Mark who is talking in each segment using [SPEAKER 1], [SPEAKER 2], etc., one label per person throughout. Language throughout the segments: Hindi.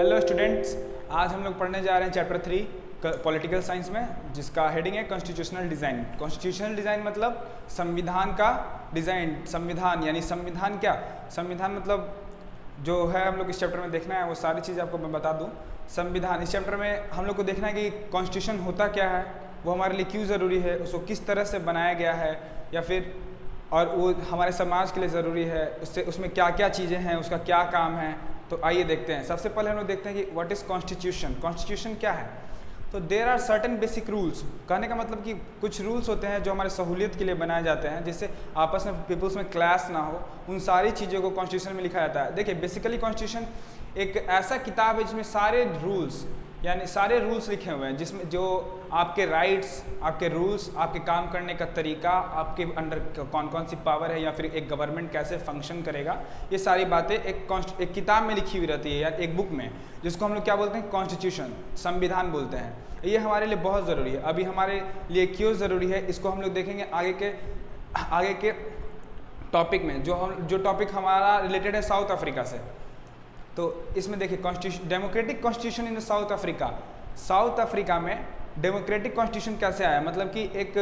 [SPEAKER 1] हेलो स्टूडेंट्स, आज हम लोग पढ़ने जा रहे हैं चैप्टर 3 पॉलिटिकल साइंस में, जिसका हेडिंग है कॉन्स्टिट्यूशनल डिज़ाइन। कॉन्स्टिट्यूशनल डिज़ाइन मतलब संविधान का डिज़ाइन। संविधान यानी संविधान क्या? संविधान मतलब जो है हम लोग इस चैप्टर में देखना है वो सारी चीज़ आपको मैं बता दूं। संविधान इस चैप्टर में हम लोग को देखना है कि कॉन्स्टिट्यूशन होता क्या है, वो हमारे लिए क्यों ज़रूरी है, उसको किस तरह से बनाया गया है, या फिर और वो हमारे समाज के लिए ज़रूरी है, उससे उसमें क्या क्या चीज़ें हैं, उसका क्या काम है। तो आइए देखते हैं। सबसे पहले हम लोग देखते हैं कि व्हाट इज़ कॉन्स्टिट्यूशन। कॉन्स्टिट्यूशन क्या है? तो there are certain basic rules. कहने का मतलब कि कुछ रूल्स होते हैं जो हमारे सहूलियत के लिए बनाए जाते हैं, जिससे आपस में पीपल्स में क्लैश ना हो। उन सारी चीज़ों को कॉन्स्टिट्यूशन में लिखा जाता है। देखिए, बेसिकली कॉन्स्टिट्यूशन एक ऐसा किताब है जिसमें सारे रूल्स यानी सारे रूल्स लिखे हुए हैं, जिसमें जो आपके राइट्स, आपके रूल्स, आपके काम करने का तरीका, आपके अंडर कौन कौन सी पावर है, या फिर एक गवर्नमेंट कैसे फंक्शन करेगा, ये सारी बातें एक किताब में लिखी हुई रहती है या एक बुक में, जिसको हम लोग क्या बोलते हैं? कॉन्स्टिट्यूशन, संविधान बोलते हैं। ये हमारे लिए बहुत ज़रूरी है। अभी हमारे लिए क्यों ज़रूरी है इसको हम लोग देखेंगे आगे के टॉपिक में। जो टॉपिक हमारा रिलेटेड है साउथ अफ्रीका से। तो इसमें देखिए, constitution, democratic constitution in south Africa. South Africa में डेमोक्रेटिक कॉन्स्टिट्यूशन कैसे आया? मतलब कि एक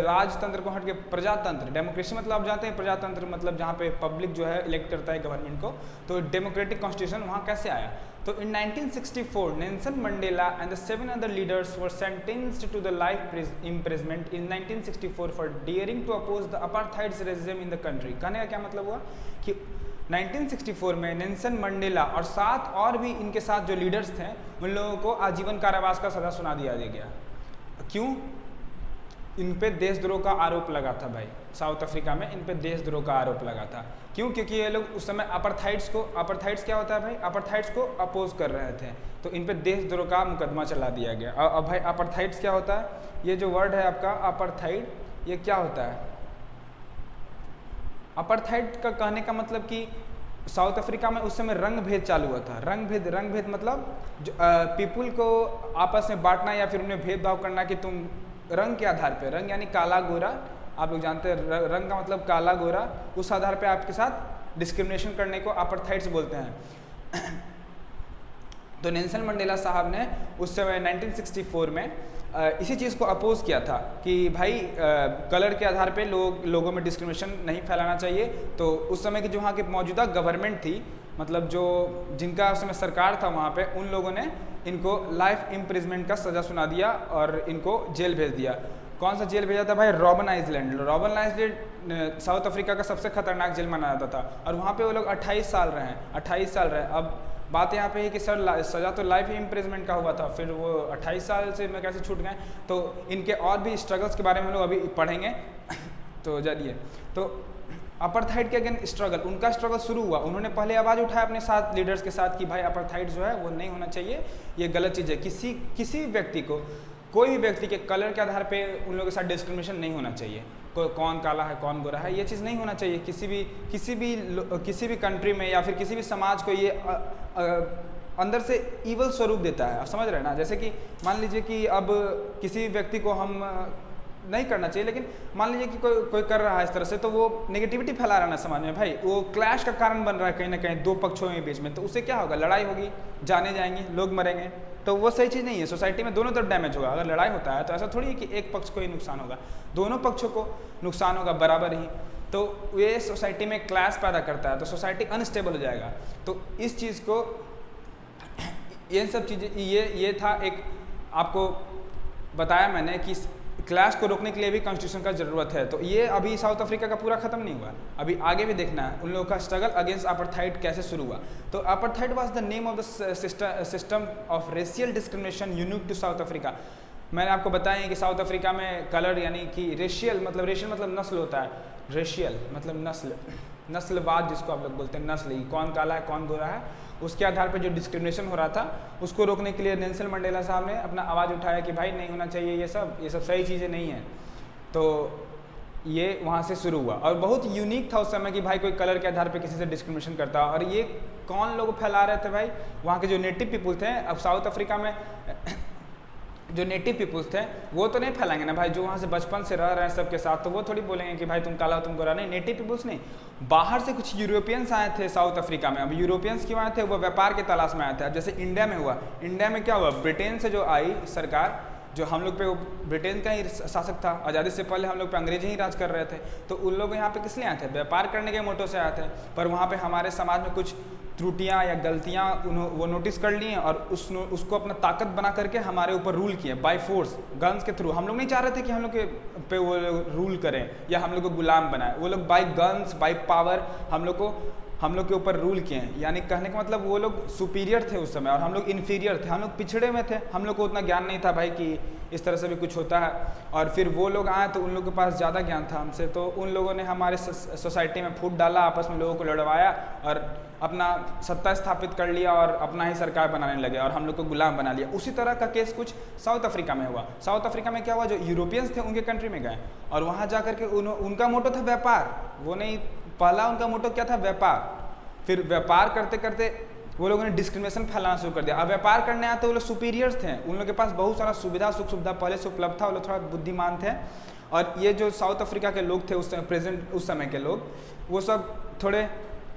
[SPEAKER 1] राजतंत्र को हट के प्रजातंत्र। डेमोक्रेसी मतलब आप जानते हैं, प्रजातंत्र मतलब जहाँ पे पब्लिक जो है इलेक्ट करता है गवर्नमेंट को। तो डेमोक्रेटिक कॉन्स्टिट्यूशन वहाँ कैसे आया? तो in 1964 Nelson Mandela and the 7 other leaders were sentenced to the life imprisonment in 1964 for daring to oppose the apartheid regime in the country. कहने का क्या मतलब हुआ कि 1964 में नेल्सन मंडेला और 7 और भी इनके साथ जो लीडर्स थे, उन लोगों को आजीवन कारावास का सजा सुना दिया गया। क्यों? इन पे देशद्रोह का आरोप लगा था भाई। साउथ अफ्रीका में इन पे देशद्रोह का आरोप लगा था। क्यों? क्योंकि ये लोग उस समय अपार्थाइड्स क्या होता है भाई? अपार्थाइड्स को अपोज कर रहे थे, तो इन पे देशद्रोह का मुकदमा चला दिया गया। अब भाई अपार्थाइड्स क्या होता है? ये जो वर्ड है आपका अपार्थाइड, ये क्या होता है? अपार्थाइड का कहने का मतलब कि साउथ अफ्रीका में उस समय रंग भेद चालू हुआ था। रंग भेद मतलब जो पीपुल को आपस में बांटना या फिर उन्हें भेदभाव करना कि तुम रंग के आधार पे, रंग यानी काला गोरा, आप लोग जानते हैं रंग का मतलब काला गोरा, उस आधार पे आपके साथ डिस्क्रिमिनेशन करने को अपार्थाइड्स बोलते हैं। तो नेल्सन मंडेला साहब ने उस समय 1964 में इसी चीज़ को अपोज किया था कि भाई कलर के आधार पे लोगों में डिस्क्रिमिनेशन नहीं फैलाना चाहिए। तो उस समय की जो वहाँ की मौजूदा गवर्नमेंट थी, मतलब जो जिनका उस समय सरकार था वहाँ पे, उन लोगों ने इनको लाइफ इम्प्रिजमेंट का सज़ा सुना दिया और इनको जेल भेज दिया। कौन सा जेल भेजा था भाई? रॉबन आइलैंड। रॉबन आइलैंड साउथ अफ्रीका का सबसे खतरनाक जेल माना जाता था, और वहाँ पे वो लोग 28 साल रहे। अब बात यहाँ पे है कि सर सज़ा तो लाइफ इम्प्रिजमेंट का हुआ था, फिर वो 28 साल से मैं कैसे छूट गए? तो इनके और भी स्ट्रगल्स के बारे में हम लोग अभी पढ़ेंगे। तो चलिए, तो अपार्थाइड के अगेंस्ट स्ट्रगल, उनका स्ट्रगल शुरू हुआ। उन्होंने पहले आवाज़ उठाया अपने साथ लीडर्स के साथ कि भाई अपार्थाइड जो है वो नहीं होना चाहिए, ये गलत चीज़ है। किसी व्यक्ति को, कोई भी व्यक्ति के कलर के आधार पे उन लोगों के साथ डिस्क्रिमिनेशन नहीं होना चाहिए। कौन काला है, कौन गोरा है, ये चीज़ नहीं होना चाहिए। किसी भी कंट्री में या फिर किसी भी समाज को ये अंदर से ईवल स्वरूप देता है। आप समझ रहे हैं ना? जैसे कि मान लीजिए कि अब किसी व्यक्ति को हम नहीं करना चाहिए, लेकिन मान लीजिए कि कोई कर रहा है इस तरह से, तो वो नेगेटिविटी फैला रहा है ना समाज में भाई, वो क्लैश का कारण बन रहा है कहीं ना कहीं दो पक्षों के बीच में। तो उससे क्या होगा? लड़ाई होगी, जाने जाएंगे, लोग मरेंगे। तो वो सही चीज़ नहीं है। सोसाइटी में दोनों तरफ डैमेज होगा। अगर लड़ाई होता है तो ऐसा थोड़ी है कि एक पक्ष को ही नुकसान होगा, दोनों पक्षों को नुकसान होगा बराबर ही। तो ये सोसाइटी में क्लैश पैदा करता है, तो सोसाइटी अनस्टेबल हो जाएगा। तो इस चीज़ को, ये सब चीज़ें, ये था एक आपको बताया मैंने कि क्लैश को रोकने के लिए भी कॉन्स्टिट्यूशन का ज़रूरत है। तो ये अभी साउथ अफ्रीका का पूरा ख़त्म नहीं हुआ, अभी आगे भी देखना है उन लोगों का स्ट्रगल अगेंस्ट अपार्थाइड कैसे शुरू हुआ। तो apartheid was the name of the system of racial discrimination unique to South Africa. मैंने आपको बताया कि साउथ अफ्रीका में कलर यानी कि रेशियल मतलब नस्ल होता है। रेशियल मतलब नस्लवाद, जिसको आप लोग बोलते हैं, नस्ल, कौन काला है कौन गोरा है, उसके आधार पर जो डिस्क्रिमिनेशन हो रहा था, उसको रोकने के लिए नेल्सन मंडेला साहब ने अपना आवाज़ उठाया कि भाई नहीं होना चाहिए, ये सब सही चीज़ें नहीं हैं। तो ये वहाँ से शुरू हुआ, और बहुत यूनिक था उस समय कि भाई कोई कलर के आधार पे किसी से डिस्क्रिमिनेशन करता। और ये कौन लोग फैला रहे थे भाई? वहाँ के जो नेटिव पीपुल थे। अब साउथ अफ्रीका में जो नेटिव पीपल्स थे वो तो नहीं फैलाएंगे ना भाई, जो वहाँ से बचपन से रह रहे हैं सबके साथ, तो वो थोड़ी बोलेंगे कि भाई तुम काला हो तुम गोरा। नहीं, नेटिव पीपल्स नहीं, बाहर से कुछ यूरोपियंस आए थे साउथ अफ्रीका में। अब यूरोपियंस क्यों आए थे? वो व्यापार की तलाश में आए थे। अब जैसे इंडिया में हुआ, इंडिया में क्या हुआ, ब्रिटेन से जो आई सरकार, जो हम लोग पे ब्रिटेन का ही शासक था, आज़ादी से पहले हम लोग पे अंग्रेज ही राज कर रहे थे, तो उन लोग यहाँ पे किस लिए आए थे? व्यापार करने के मोटो से आए थे। पर वहाँ पे हमारे समाज में कुछ त्रुटियाँ या गलतियाँ वो नोटिस कर लिए और उसको अपना ताकत बना करके हमारे ऊपर रूल किए बाय फोर्स, गन्स के थ्रू। हम लोग नहीं चाह रहे थे कि हम लोग के पे वो रूल करें या हम लोग को गुलाम बनाए, वो लोग बाय गन्स बाय पावर हम लोग के ऊपर रूल किए हैं। यानी कहने का मतलब वो लोग सुपीरियर थे उस समय और हम लोग इन्फीरियर थे, हम लोग पिछड़े में थे, हम लोग को उतना ज्ञान नहीं था भाई कि इस तरह से भी कुछ होता है। और फिर वो लोग आए तो उन लोगों के पास ज़्यादा ज्ञान था हमसे, तो उन लोगों ने हमारे सोसाइटी में फूट डाला, आपस में लोगों को लड़वाया और अपना सत्ता स्थापित कर लिया और अपना ही सरकार बनाने लगे और हम लोग को गुलाम बना लिया। उसी तरह का केस कुछ साउथ अफ्रीका में हुआ। साउथ अफ्रीका में क्या हुआ, जो यूरोपियंस थे उनके कंट्री में गए और वहाँ जा करके उनका मोटो था व्यापार, वो नहीं, पहला उनका मोटो क्या था, व्यापार। फिर व्यापार करते करते वो लोगों ने डिस्क्रिमिनेशन फैलाना शुरू कर दिया। अब व्यापार करने आए तो वो लोग सुपीरियर्स थे, उन लोग के पास बहुत सारा सुख सुविधा पहले से उपलब्ध था, वो लोग थोड़ा बुद्धिमान थे। और ये जो साउथ अफ्रीका के लोग थे उस समय के लोग, वो सब थोड़े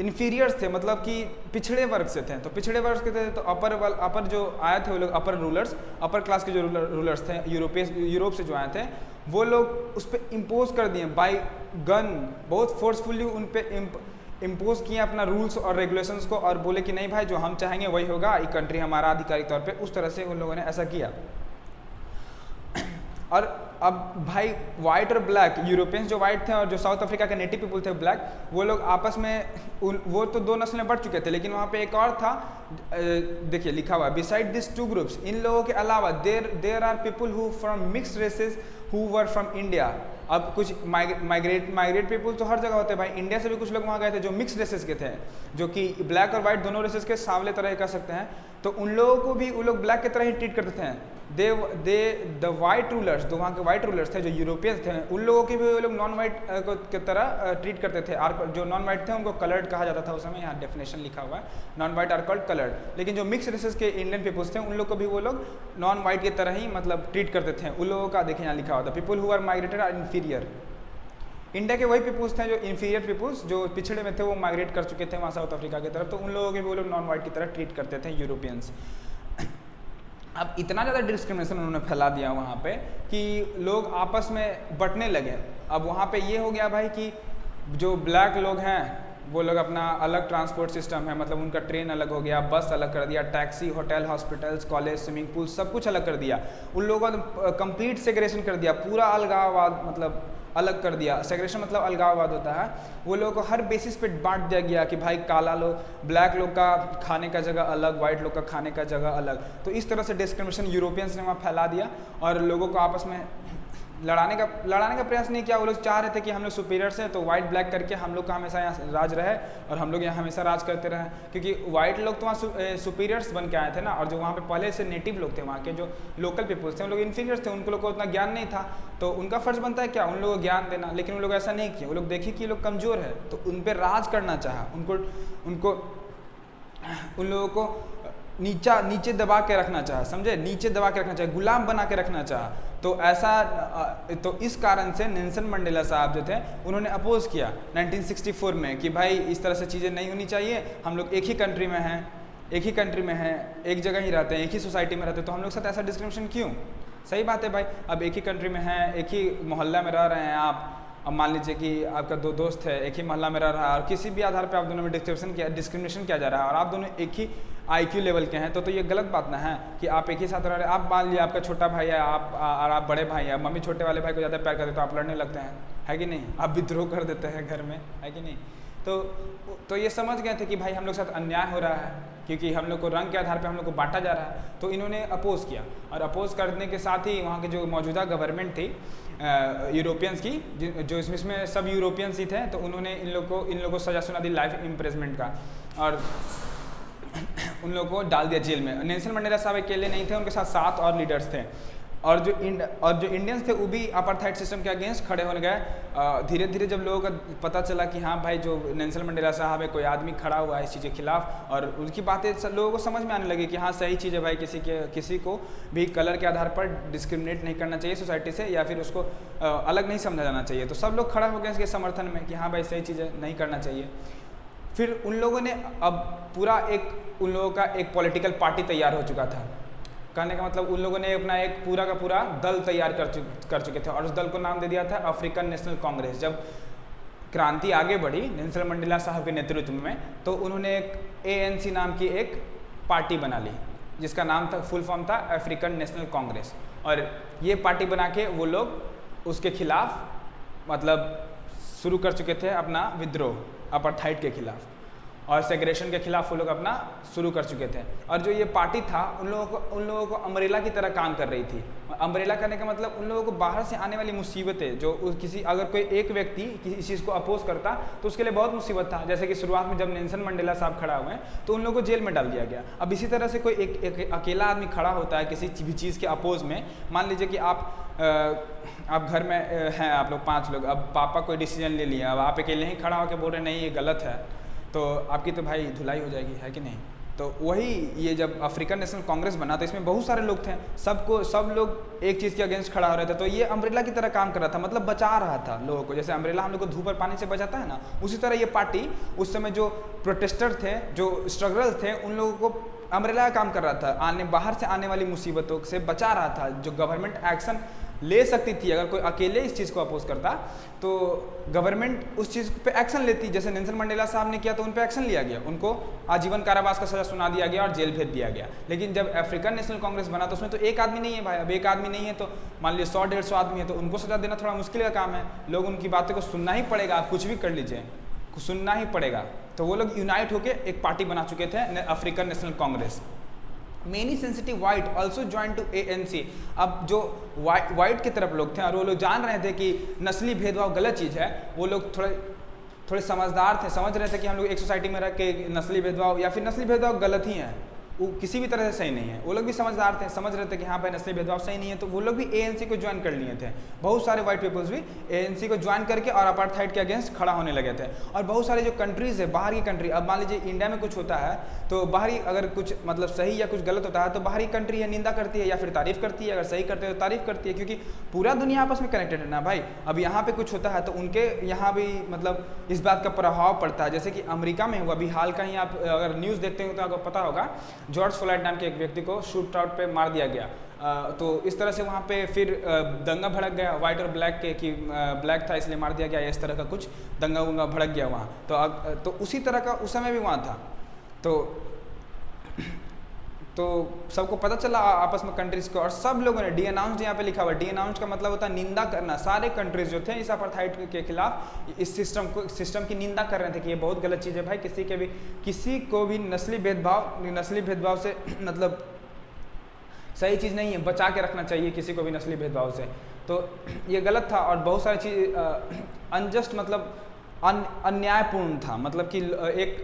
[SPEAKER 1] इन्फीरियर्स थे, मतलब कि पिछड़े वर्ग से थे। तो पिछड़े वर्ग के थे तो अपर जो आए थे वो लोग अपर रूलर्स, अपर क्लास के जो रूलर्स थे यूरोप से जो आए थे, वो लोग उस पर इम्पोज कर दिए बाय गन, बहुत फोर्सफुली उन पर इम्पोज किए अपना रूल्स और रेगुलेशंस को और बोले कि नहीं भाई जो हम चाहेंगे वही होगा, ये कंट्री हमारा आधिकारिक तौर पे। उस तरह से उन लोगों ने ऐसा किया। और अब भाई वाइट और ब्लैक, यूरोपियंस जो वाइट थे और जो साउथ अफ्रीका के नेटिव पीपल थे ब्लैक, वो लोग आपस में वो तो दो नस्लें बढ़ चुके थे, लेकिन वहाँ पे एक और था, देखिए लिखा हुआ, बिसाइड दिस टू ग्रुप्स, इन लोगों के अलावा there are people who from mixed races who were from India. अब कुछ माइग्रेट पीपल तो हर जगह होते हैं भाई, इंडिया से भी कुछ लोग वहाँ गए थे जो मिक्स रेसेस के थे, जो कि ब्लैक और वाइट दोनों रेसेस के सांवले तरह कह सकते हैं। तो उन लोगों को भी वो लोग ब्लैक की तरह ही ट्रीट करते थे। द वाइट रूलर्स, जो वहाँ के वाइट रूलर्स थे, जो यूरोपियंस थे, उन लोगों के भी वो लोग नॉन वाइट की तरह ट्रीट करते थे। जो नॉन वाइट थे उनको कलर्ड कहा जाता था उस समय, यहाँ डेफिनेशन लिखा हुआ है, non white are called coloured. लेकिन जो मिक्स रेसेस के इंडियन पीपल्स थे उन लोग को भी वो लोग नॉन वाइट की तरह ही मतलब ट्रीट करते थे। उन लोगों का देखिए यहाँ लिखा हुआ था, people who are migrated are inferior. India के वही पीपल्स थे जो इन्फीरियर पीपल्स, जो पिछड़े में थे, वो माइग्रेट कर चुके थे वहाँ साउथ अफ्रीका की तरफ, तो उन लोगों के भी वो लोग नॉन वाइट की तरह ट्रीट करते थे यूरोपियंस। अब इतना ज़्यादा डिस्क्रिमिनेशन उन्होंने फैला दिया वहाँ पे कि लोग आपस में बंटने लगे। अब वहाँ पे ये हो गया भाई कि जो ब्लैक लोग हैं वो लोग अपना अलग ट्रांसपोर्ट सिस्टम है, मतलब उनका ट्रेन अलग हो गया, बस अलग कर दिया, taxi, hotel, hospitals, college, swimming pool, सब कुछ अलग कर दिया। उन लोगों ने कंप्लीट सेग्रेगेशन कर दिया, पूरा अलगाववाद मतलब अलग कर दिया। सेग्रेगेशन मतलब अलगाववाद होता है। वो लोगों को हर बेसिस पे बांट दिया गया कि भाई काला लोग, ब्लैक लोग का खाने का जगह अलग, वाइट लोग का खाने का जगह अलग। तो इस तरह से डिस्क्रिमिनेशन यूरोपियंस ने वहाँ फैला दिया और लोगों को आपस में लड़ाने का प्रयास नहीं किया। वो लोग चाह रहे थे कि हम लोग सुपीरियर्स हैं तो वाइट ब्लैक करके हम लोग का हमेशा यहाँ राज रहे और हम लोग यहाँ हमेशा राज करते रहे, क्योंकि वाइट लोग तो वहाँ सुपीरियर्स बन के आए थे ना, और जो वहाँ पे पहले से नेटिव लोग थे, वहाँ के जो लोकल पीपल्स थे, उन लोग इन्फीरियर्स थे, उनको लोग को उतना ज्ञान नहीं था। तो उनका फर्ज बनता है क्या, उन लोगों को ज्ञान देना, लेकिन उन लोग ऐसा नहीं किए। वो लोग देखे कि ये लोग कमज़ोर है तो उन पर राज करना चाहा, उन लोगों को नीचे दबा के रखना चाहा, समझे, नीचे दबा के रखना चाहे, गुलाम बना के रखना चाहा। तो ऐसा तो इस कारण से नेल्सन मंडेला साहब जो थे उन्होंने अपोज किया 1964 में कि भाई इस तरह से चीज़ें नहीं होनी चाहिए, हम लोग एक ही कंट्री में हैं, एक जगह ही रहते हैं, एक ही सोसाइटी में रहते हैं, तो हम लोग साथ ऐसा डिस्क्रिमिनेशन क्यों। सही बात है भाई, अब एक ही कंट्री में हैं, एक ही मोहल्ला में रह रहे हैं आप। अब मान लीजिए कि आपका दो दोस्त है, एक ही मोहल्ला में रह रहा है और किसी भी आधार पे आप दोनों में डिस्क्रिमिनेशन किया जा रहा है और आप दोनों एक ही IQ लेवल के हैं, तो ये गलत बात ना है कि आप एक ही साथ रह रहे हैं। आप मान लीजिए आपका छोटा भाई है, आप बड़े भाई हैं, मम्मी छोटे वाले भाई को ज़्यादा प्यार करते तो आप लड़ने लगते हैं, है कि नहीं, आप विद्रोह कर देते हैं घर में, है कि नहीं। तो ये समझ गए थे कि भाई हम लोग के साथ अन्याय हो रहा है, क्योंकि हम लोग को रंग के आधार पे हम लोग को बांटा जा रहा है। तो इन्होंने अपोज किया और अपोज करने के साथ ही वहाँ की जो मौजूदा गवर्नमेंट थी यूरोपियंस की, जो इसमें सब यूरोपियंस ही थे, तो उन्होंने इन लोगों को सजा सुना दी लाइफ इम्प्रिजमेंट का और उन लोगों को डाल दिया जेल में। नेल्सन मंडेला साहब अकेले नहीं थे, उनके साथ 7 और लीडर्स थे। और जो इंडियंस थे वो भी अपार्थाइड सिस्टम के अगेंस्ट खड़े होने गए। धीरे धीरे जब लोगों को पता चला कि हाँ भाई जो नेल्सन मंडेला साहब है, कोई आदमी खड़ा हुआ है इस चीज़ के खिलाफ, और उनकी बातें लोगों को समझ में आने लगी कि हाँ सही चीज़ है भाई, किसी को भी कलर के आधार पर डिस्क्रिमिनेट नहीं करना चाहिए सोसाइटी से, या फिर उसको अलग नहीं समझा जाना चाहिए। तो सब लोग खड़ा हो गए इसके समर्थन में कि हाँ भाई सही चीज़ है, नहीं करना चाहिए। फिर उन लोगों ने अब पूरा उन लोगों का एक पॉलिटिकल पार्टी तैयार हो चुका था। कहने का मतलब उन लोगों ने अपना एक पूरा का पूरा दल तैयार कर चुके थे, और उस दल को नाम दे दिया था अफ्रीकन नेशनल कांग्रेस। जब क्रांति आगे बढ़ी नेल्सन मंडेला साहब के नेतृत्व में, तो उन्होंने एक ANC नाम की एक पार्टी बना ली, जिसका नाम था, फुल फॉर्म था अफ्रीकन नेशनल कांग्रेस। और ये पार्टी बना के वो लोग उसके खिलाफ मतलब शुरू कर चुके थे अपना विद्रोह अपार्थाइड के खिलाफ, और सेग्रेशन के खिलाफ वो लोग अपना शुरू कर चुके थे। और जो ये पार्टी था उन लोगों को अम्ब्रेला की तरह काम कर रही थी। अम्ब्रेला करने का मतलब उन लोगों को बाहर से आने वाली मुसीबतें, जो अगर कोई एक व्यक्ति किसी चीज़ को अपोज करता तो उसके लिए बहुत मुसीबत था। जैसे कि शुरुआत में जब नेल्सन मंडेला साहब खड़ा हुए तो उन लोगों को जेल में डाल दिया गया। अब इसी तरह से कोई एक अकेला आदमी खड़ा होता है किसी भी चीज़ के अपोज में। मान लीजिए कि आप घर में हैं, आप लोग 5 लोग, अब पापा कोई डिसीजन ले लिया, अब आप अकेले ही खड़ा होकर बोल रहे नहीं ये गलत है, तो आपकी तो भाई धुलाई हो जाएगी, है कि नहीं। तो वही ये जब अफ्रीकन नेशनल कांग्रेस बना तो इसमें बहुत सारे लोग थे, सब लोग एक चीज़ के अगेंस्ट खड़ा हो रहे थे। तो ये अम्ब्रेला की तरह काम कर रहा था, मतलब बचा रहा था लोगों को। जैसे अम्ब्रेला हम लोग को धूप और पानी से बचाता है ना, उसी तरह ये पार्टी उस समय जो प्रोटेस्टर थे, जो स्ट्रगल थे, उन लोगों को अम्ब्रेला का काम कर रहा था। बाहर से आने वाली मुसीबतों से बचा रहा था। जो गवर्नमेंट एक्शन ले सकती थी, अगर कोई अकेले इस चीज़ को अपोज करता तो गवर्नमेंट उस चीज़ पे एक्शन लेती। जैसे नेल्सन मंडेला साहब ने किया तो उन पे एक्शन लिया गया, उनको आजीवन कारावास का सज़ा सुना दिया गया और जेल भेज दिया गया। लेकिन जब अफ्रीकन नेशनल कांग्रेस बना तो उसमें तो एक आदमी नहीं है भाई। अब एक आदमी नहीं है तो मान लीजिए 100-150 आदमी है, तो उनको सज़ा देना थोड़ा मुश्किल का काम है। लोग उनकी बातों को सुनना ही पड़ेगा, आप कुछ भी कर लीजिए, सुनना ही पड़ेगा। तो वो लोग यूनाइट होकर एक पार्टी बना चुके थे, African National Congress. Many sensitive white also join to ANC। अब जो वाइट की तरफ लोग थे और वो लोग जान रहे थे कि नस्ली भेदभाव गलत चीज़ है, वो लोग थोड़े समझदार थे, समझ रहे थे कि हम लोग एक सोसाइटी में रह के नस्ली भेदभाव या फिर नस्ली भेदभाव गलत ही है, वो किसी भी तरह से सही नहीं है। वो लोग भी समझदार थे, समझ रहे थे कि हाँ भाई नस्ली भेदभाव सही नहीं है, तो वो लोग भी ANC को ज्वाइन कर लिए थे। बहुत सारे वाइट पीपल्स भी ANC को ज्वाइन करके और अपार्थाइड के अगेंस्ट खड़ा होने लगे थे। और बहुत सारे जो कंट्रीज़ है, बाहर की कंट्री, अब मान लीजिए इंडिया में कुछ होता है तो बाहरी अगर कुछ मतलब सही या कुछ गलत होता है तो बाहरी कंट्री है निंदा करती है या फिर तारीफ़ करती है। अगर सही करते हैं तो तारीफ़ करती है, क्योंकि पूरा दुनिया आपस में कनेक्टेड है ना भाई। अब यहाँ पे कुछ होता है तो उनके यहाँ भी मतलब इस बात का प्रभाव पड़ता है। जैसे कि अमेरिका में हुआ, अभी हाल का ही आप अगर न्यूज़ देखते हो तो आपको पता होगा, जॉर्ज फ्लॉयड नाम के एक व्यक्ति को शूट आउट पे मार दिया गया। तो इस तरह से वहाँ पे फिर दंगा भड़क गया वाइट और ब्लैक के, कि ब्लैक था इसलिए मार दिया गया, इस तरह का कुछ दंगा वंगा भड़क गया वहाँ। तो उसी तरह का उस समय भी वहाँ था। तो सबको पता चला आपस में कंट्रीज़ को, और सब लोगों ने डिअनाउंस्ड, यहाँ पे लिखा हुआ डिअनाउंस्ड का मतलब होता है निंदा करना। सारे कंट्रीज जो थे इस अपार्थाइड के खिलाफ इस सिस्टम की निंदा कर रहे थे कि ये बहुत गलत चीज़ है भाई। किसी को भी नस्ली भेदभाव से मतलब सही चीज़ नहीं है, बचा के रखना चाहिए किसी को भी नस्ली भेदभाव से। तो ये गलत था और बहुत सारी चीज़ अनजस्ट मतलब अन्यायपूर्ण था, मतलब कि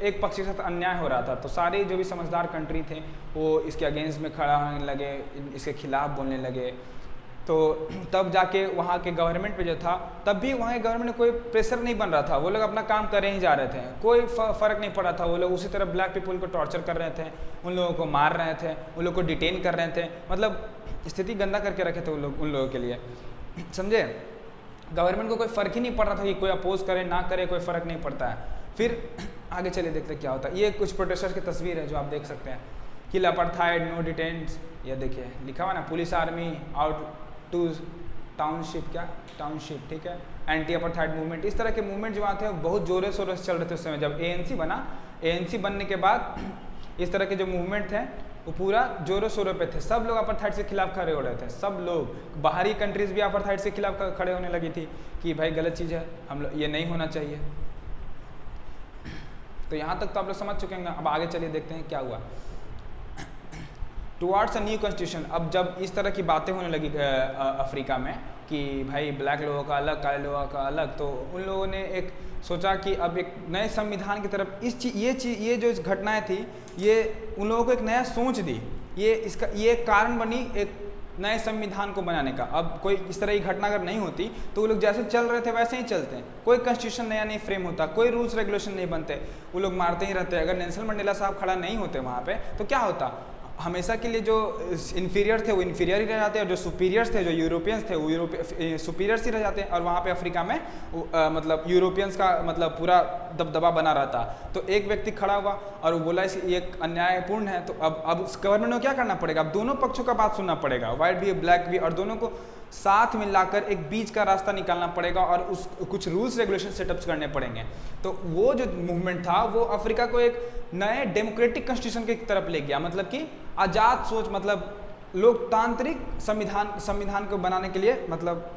[SPEAKER 1] एक पक्ष के साथ अन्याय हो रहा था। तो सारे जो भी समझदार कंट्री थे वो इसके अगेंस्ट में खड़ा होने लगे, इसके खिलाफ बोलने लगे। तो तब जाके वहाँ के गवर्नमेंट पे जो था, तब भी वहाँ के गवर्नमेंट में कोई प्रेशर नहीं बन रहा था, वो लोग अपना काम कर ही जा रहे थे, कोई फ़र्क नहीं पड़ा था। वो लोग उसी तरह ब्लैक पीपल को टॉर्चर कर रहे थे, उन लोगों को मार रहे थे, उन लोगों को डिटेन कर रहे थे, मतलब स्थिति गंदा करके रखे थे उन लोगों के लिए, समझे। गवर्नमेंट को कोई फ़र्क ही नहीं पड़ रहा था कि कोई अपोज करे ना करे, कोई फ़र्क नहीं पड़ता है। फिर आगे चलिए देखते क्या होता है। ये कुछ प्रोटेस्टर्स की तस्वीर है जो आप देख सकते हैं। किल अपार्थाइड, नो डिटेंस, ये देखिए लिखा हुआ ना, police army out to township, ठीक है, एंटी अपार्थाइड मूवमेंट। इस तरह के मूवमेंट जो वहाँ थे बहुत जोरों शोरों से चल रहे थे उस समय। जब ANC बना, ANC बनने के बाद इस तरह के जो मूवमेंट थे वो पूरा जोरों शोरों पे थे। सब लोग अपार्थाइड के खिलाफ खड़े हो रहे थे, सब लोग। बाहरी कंट्रीज़ भी अपार्थाइड के खिलाफ खड़े होने लगी थी कि भाई गलत चीज़ है, हम लोग ये नहीं होना चाहिए। तो यहाँ तक तो आप लोग समझ चुके हैं। अब आगे चलिए देखते हैं क्या हुआ। टुवार्ड्स अ न्यू कॉन्स्टिट्यूशन, अब जब इस तरह की बातें होने लगी अफ्रीका में कि भाई ब्लैक लोगों का अलग, काले लोगों का अलग, तो उन लोगों ने एक सोचा कि अब एक नए संविधान की तरफ ये जो घटनाएं थी, ये उन लोगों को एक नया सोच दी। ये कारण बनी एक नए संविधान को बनाने का। अब कोई इस तरह की घटना अगर नहीं होती तो वो लोग जैसे चल रहे थे वैसे ही चलते हैं, कोई कॉन्स्टिट्यूशन नया नहीं फ्रेम होता, कोई रूल्स रेगुलेशन नहीं बनते, वो लोग मारते ही रहते। अगर नेल्सन मंडेला साहब खड़ा नहीं होते वहाँ पे तो क्या होता, हमेशा के लिए जो इन्फीरियर थे वो इन्फीरियर ही रह जाते, और जो सुपीरियर्स थे, जो यूरोपियंस थे, वो सुपीरियर्स ही रह जाते हैं। और वहाँ पे अफ्रीका में मतलब यूरोपियंस का मतलब पूरा दबदबा बना रहता। तो एक व्यक्ति खड़ा हुआ और वो बोला ये अन्यायपूर्ण है, तो अब गवर्नमेंट को क्या करना पड़ेगा, अब दोनों पक्षों का बात सुनना पड़ेगा, वाइट भी ब्लैक भी, और दोनों को साथ मिलाकर एक बीच का रास्ता निकालना पड़ेगा और उस कुछ रूल्स रेगुलेशन सेटअप्स करने पड़ेंगे। तो वो जो मूवमेंट था वो अफ्रीका को एक नए डेमोक्रेटिक कॉन्स्टिट्यूशन की तरफ ले गया, मतलब कि आज़ाद सोच, मतलब लोकतांत्रिक संविधान को बनाने के लिए मतलब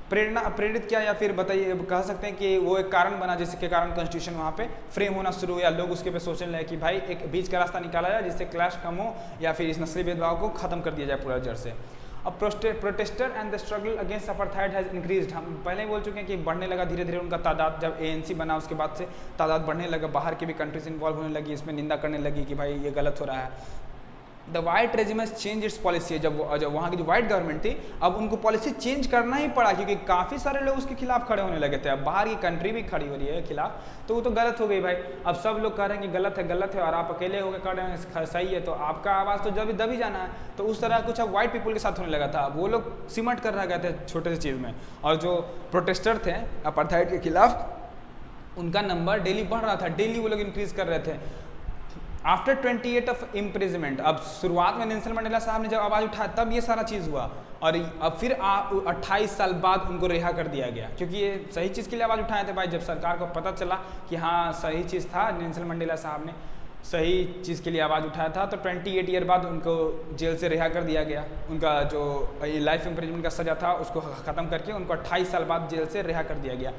[SPEAKER 1] प्रेरित किया, या फिर बताइए कह सकते हैं कि वो एक कारण बना जिसके कारण कॉन्स्टिट्यूशन वहाँ पे फ्रेम होना शुरू हुआ। लोग उसके पे सोचने लगे कि भाई एक बीच का रास्ता निकाला जाए जिससे क्लैश कम हो या फिर इस नस्ली भेदभाव को खत्म कर दिया जाए पूरा जड़ से। अब protester and the struggle against apartheid has increased, हम पहले ही बोल चुके हैं कि बढ़ने लगा धीरे धीरे उनका तादाद। जब ANC बना उसके बाद से तादाद बढ़ने लगा, बाहर की भी कंट्रीज इन्वॉल्व होने लगी, इसमें निंदा करने लगी कि भाई ये गलत हो रहा है। The white regime has change it's policy, जब वहाँ की जो वाइट गवर्नमेंट थी अब उनको पॉलिसी चेंज करना ही पड़ा, क्योंकि काफ़ी सारे लोग उसके खिलाफ खड़े होने लगे थे। अब बाहर की कंट्री भी खड़ी हो रही है खिलाफ, तो वो तो गलत हो गई भाई। अब सब लोग कह रहे हैं कि गलत है और आप अकेले होकर कह रहे हैं सही है, तो आपका आवाज़ तो जब दबी जाना है। तो उस तरह कुछ अब वाइट पीपल के साथ होने लगा था, वो लोग सिमट कर रह गए थे छोटे से चीज़ में। और जो प्रोटेस्टर थे अपार्थाइड के खिलाफ उनका नंबर डेली बढ़ रहा था, डेली वो लोग इंक्रीज़ कर रहे थे। आफ्टर 28 ऑफ इम्प्रिजमेंट, अब शुरुआत में नेल्सन मंडेला साहब ने जब आवाज़ उठाया तब ये सारा चीज़ हुआ, और अब फिर 28 साल बाद उनको रिहा कर दिया गया, क्योंकि ये सही चीज़ के लिए आवाज़ उठाए थे भाई। जब सरकार को पता चला कि हाँ सही चीज़ था, नेल्सन मंडेला साहब ने सही चीज़ के लिए आवाज़ उठाया था, तो 28 ईयर बाद उनको जेल से रिहा कर दिया गया। उनका जो लाइफ इम्प्रिजमेंट का सज़ा था उसको ख़त्म करके उनको 28 साल बाद जेल से रिहा कर दिया गया।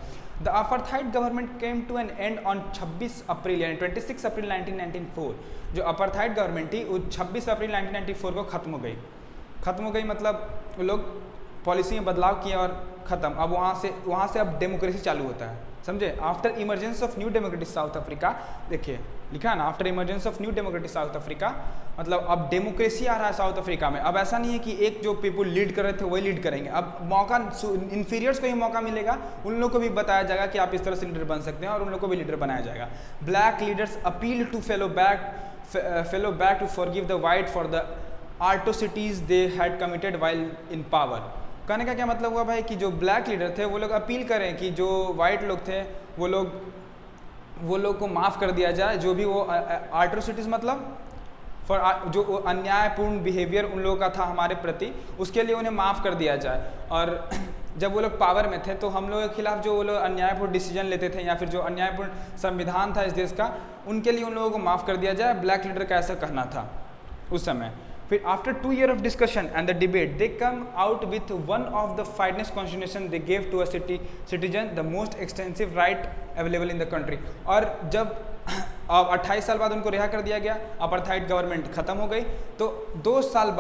[SPEAKER 1] The apartheid government came to an end on 26 April यानी 26 अप्रैल 1994। जो अपार्थाइड गवर्नमेंट थी वो 26 अप्रैल 1994 को ख़त्म हो गई, मतलब वो लोग पॉलिसी में बदलाव किए और ख़त्म। अब वहाँ से अब डेमोक्रेसी चालू होता है, समझे। After emergence of new democratic south Africa, देखिए लिखा है ना, after emergence of new democratic south Africa, मतलब अब डेमोक्रेसी आ रहा है साउथ अफ्रीका में। अब ऐसा नहीं है कि एक जो पीपल लीड कर रहे थे वही लीड करेंगे, अब मौका इन्फीरियर्स को ही मौका मिलेगा, उन लोग को भी बताया जाएगा कि आप इस तरह से लीडर बन सकते हैं, और उन लोग को भी लीडर बनाया जाएगा। Black leaders appeal to fellow blacks to forgive the white for the atrocities they had committed while in power. कहने का क्या मतलब हुआ भाई कि जो ब्लैक लीडर थे वो लोग अपील करें कि जो वाइट लोग थे वो लोग को माफ़ कर दिया जाए, जो भी वो आर्ट्रोसिटीज़ मतलब फॉर जो अन्यायपूर्ण बिहेवियर उन लोगों का था हमारे प्रति, उसके लिए उन्हें माफ़ कर दिया जाए। और जब वो लोग पावर में थे तो हम लोगों के खिलाफ जो वो लोग अन्यायपूर्ण डिसीजन लेते थे या फिर जो अन्यायपूर्ण संविधान था इस देश का, उनके लिए उन लोगों को माफ़ कर दिया जाए। ब्लैक लीडर का ऐसा कहना था उस समय। फिर after 2 years of discussion and the debate they came out with one of the finest constitution they gave to a citizen the most extensive right available in the country. और जब अब 28 साल बाद उनको रिहा कर दिया गया, अपार्थाइड गवर्नमेंट ख़त्म हो गई, तो 2 साल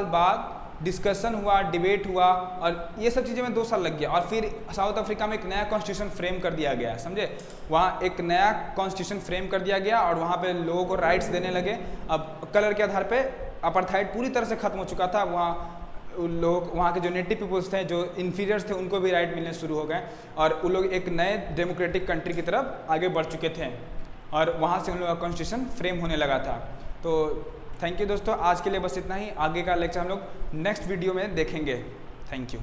[SPEAKER 1] बाद डिस्कशन हुआ, डिबेट हुआ, और ये सब चीज़ें में 2 साल लग गया। और फिर साउथ अफ्रीका में एक नया कॉन्स्टिट्यूशन फ्रेम कर दिया गया, समझे। वहाँ एक नया कॉन्स्टिट्यूशन फ्रेम कर दिया गया और वहाँ पे लोगों को राइट्स देने लगे। अब कलर के आधार पे अपार्थाइड पूरी तरह से ख़त्म हो चुका था। वहाँ के जो नेटिव पीपल्स थे, जो इन्फीरियर्स थे, उनको भी राइट मिलने शुरू हो गए, और वो लोग एक नए डेमोक्रेटिक कंट्री की तरफ आगे बढ़ चुके थे, और वहाँ से उन लोगों का कॉन्स्टिट्यूशन फ्रेम होने लगा था। तो थैंक यू दोस्तों, आज के लिए बस इतना ही। आगे का लेक्चर हम लोग नेक्स्ट वीडियो में देखेंगे। Thank you.